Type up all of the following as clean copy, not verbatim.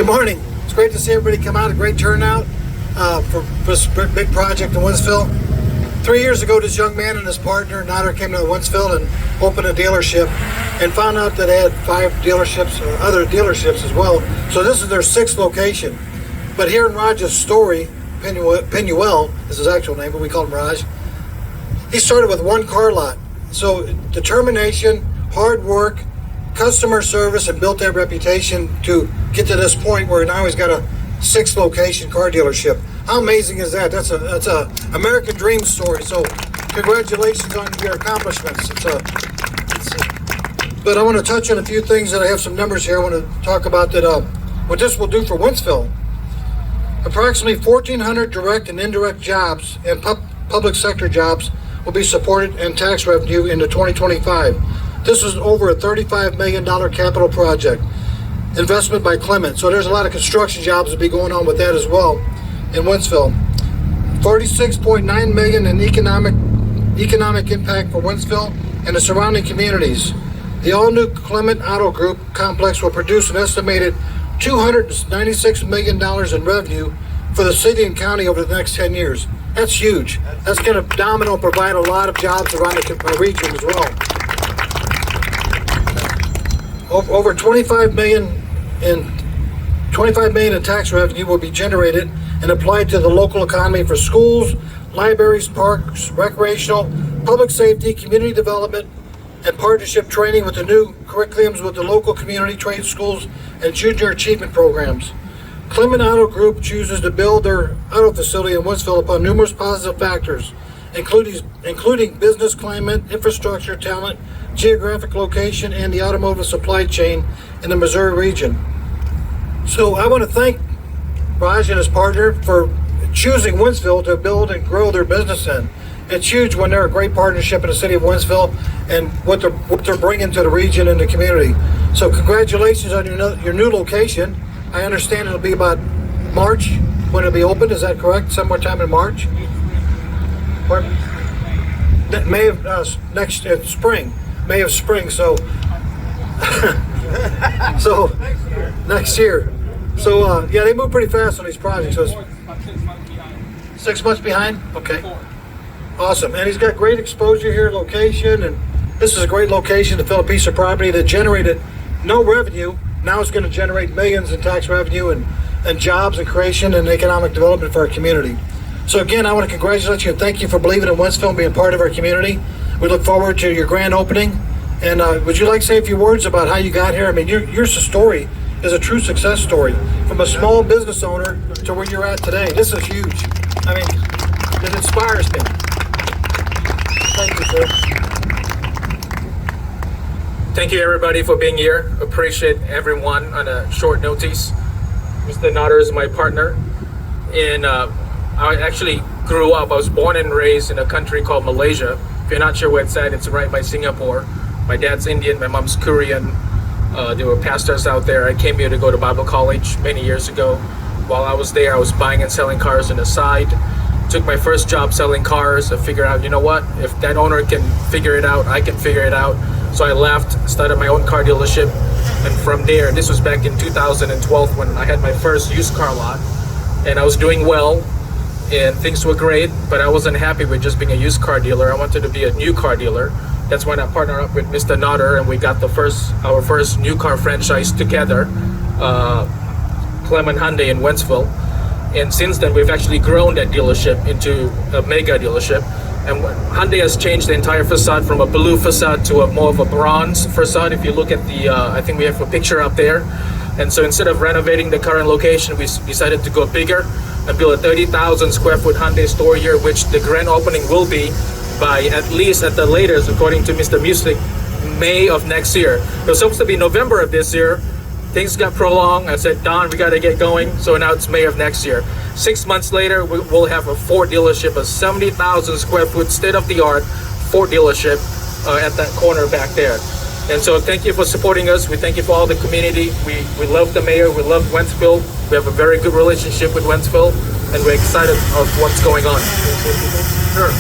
Good morning. It's great to see everybody come out. A great turnout for this big project in Wentzville. 3 years ago, this young man and his partner, Nader, came to Wentzville and opened a dealership and found out that they had 5 dealerships or other dealerships as well. So this is their 6th location. But here in Raj's story, Penuel is his actual name, but we call him Raj. He started with 1 car lot. So determination, hard work, customer service, and built that reputation to get to this point where now he's got a 6 location car dealership. How amazing is that? That's a American dream story. So congratulations on your accomplishments. But I want to touch on a few things that I have some numbers here. I want to talk about that. What this will do for Wentzville. Approximately 1,400 direct and indirect jobs and public sector jobs will be supported and tax revenue into 2025. This is over a $35 million capital project investment by Clement. So there's a lot of construction jobs to be going on with that as well in Wentzville. $46.9 million in economic impact for Wentzville and the surrounding communities. The all-new Clement Auto Group complex will produce an estimated $296 million in revenue for the city and county over the next 10 years. That's huge. That's going to domino and provide a lot of jobs around the region as well. Over $25 million in tax revenue will be generated and applied to the local economy for schools, libraries, parks, recreational, public safety, community development, and partnership training with the new curriculums with the local community trade schools and junior achievement programs. Clement Auto Group chooses to build their auto facility in Wentzville upon numerous positive factors, including business climate, infrastructure, talent, geographic location, and the automotive supply chain in the Missouri region. So I want to thank Raj and his partner for choosing Wentzville to build and grow their business in. It's huge when they're a great partnership in the city of Wentzville and what they're bringing to the region and the community. So congratulations on your new location. I understand it'll be about March when it'll be open. Is that correct? Somewhere time in March? Or May of next spring. May of spring. So so next year. So yeah, they move pretty fast on these projects. So it's 6 months behind. Okay. Awesome. And he's got great exposure here, location, and this is a great location to fill a piece of property that generated no revenue. Now it's going to generate millions in tax revenue and jobs and creation and economic development for our community. So again, I want to congratulate you and thank you for believing in Wentzville and being part of our community. We look forward to your grand opening. And would you like to say a few words about how you got here? I mean, your story is a true success story. From a small business owner to where you're at today. This is huge. I mean, it inspires me. Thank you, sir. Thank you, everybody, for being here. Appreciate everyone on a short notice. Mr. Nader is my partner. And I actually grew up, I was born and raised in a country called Malaysia. If you're not sure where it's at, it's right by Singapore. My dad's Indian, my mom's Korean. There were pastors out there. I came here to go to Bible college many years ago. While I was there, I was buying and selling cars on the side. Took my first job selling cars. I figured out, you know what? If that owner can figure it out, I can figure it out. So I left, started my own car dealership. And from there, this was back in 2012 when I had my first used car lot. And I was doing well and things were great, but I wasn't happy with just being a used car dealer. I wanted to be a new car dealer. That's when I partnered up with Mr. Nader and we got our first new car franchise together, Clement Hyundai in Wentzville. And since then, we've actually grown that dealership into a mega dealership. And Hyundai has changed the entire facade from a blue facade to a more of a bronze facade. If you look at the, I think we have a picture up there. And so instead of renovating the current location, we decided to go bigger and build a 30,000 square foot Hyundai store here, which the grand opening will be by at least at the latest, according to Mr. Music, May of next year. It was supposed to be November of this year. Things got prolonged. I said, Don, we got to get going. So now it's May of next year. 6 months later, we'll have a Ford dealership, a 70,000 square foot state-of-the-art Ford dealership at that corner back there. And so thank you for supporting us. We thank you for all the community. We love the mayor. We love Wentzville. We have a very good relationship with Wentzville, and we're excited of what's going on. Sure.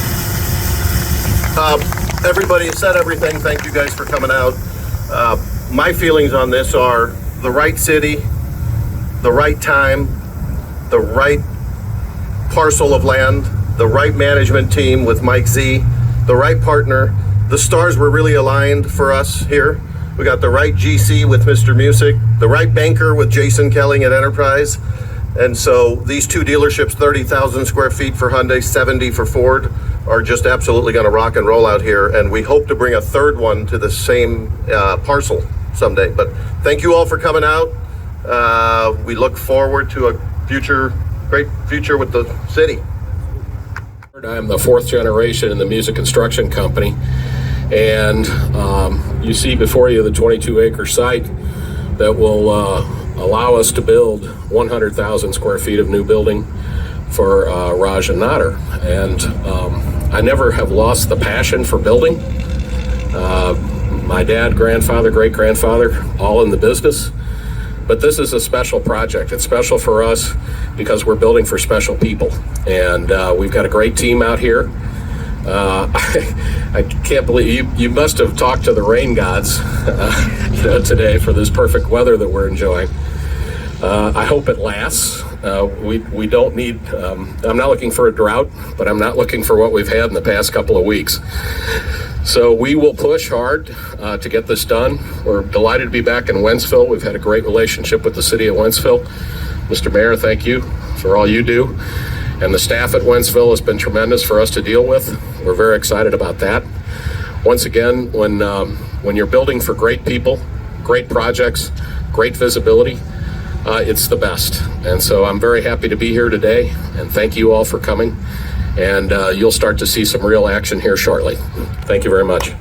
Everybody has said everything. Thank you guys for coming out. My feelings on this are the right city, the right time, the right parcel of land, the right management team with Mike Z, the right partner. The stars were really aligned for us here. We got the right GC with Mr. Music, the right banker with Jason Kelling at Enterprise. And so these two dealerships, 30,000 square feet for Hyundai, 70 for Ford, are just absolutely going to rock and roll out here. And we hope to bring a third one to the same parcel someday. But thank you all for coming out. We look forward to a great future with the city. I'm the fourth generation in the music construction company, and you see before you the 22-acre site that will allow us to build 100,000 square feet of new building for Raj and Nader. And I never have lost the passion for building. My dad, grandfather, great-grandfather, all in the business. But this is a special project. It's special for us because we're building for special people. And we've got a great team out here. I can't believe you must have talked to the rain gods today for this perfect weather that we're enjoying. I hope it lasts. We don't need, I'm not looking for a drought, but I'm not looking for what we've had in the past couple of weeks. So we will push hard to get this done. We're delighted to be back in Wentzville. We've had a great relationship with the city of Wentzville. Mr. Mayor, thank you for all you do. And the staff at Wentzville has been tremendous for us to deal with. We're very excited about that. Once again, when you're building for great people, great projects, great visibility, it's the best. And so I'm very happy to be here today, and thank you all for coming. And you'll start to see some real action here shortly. Thank you very much.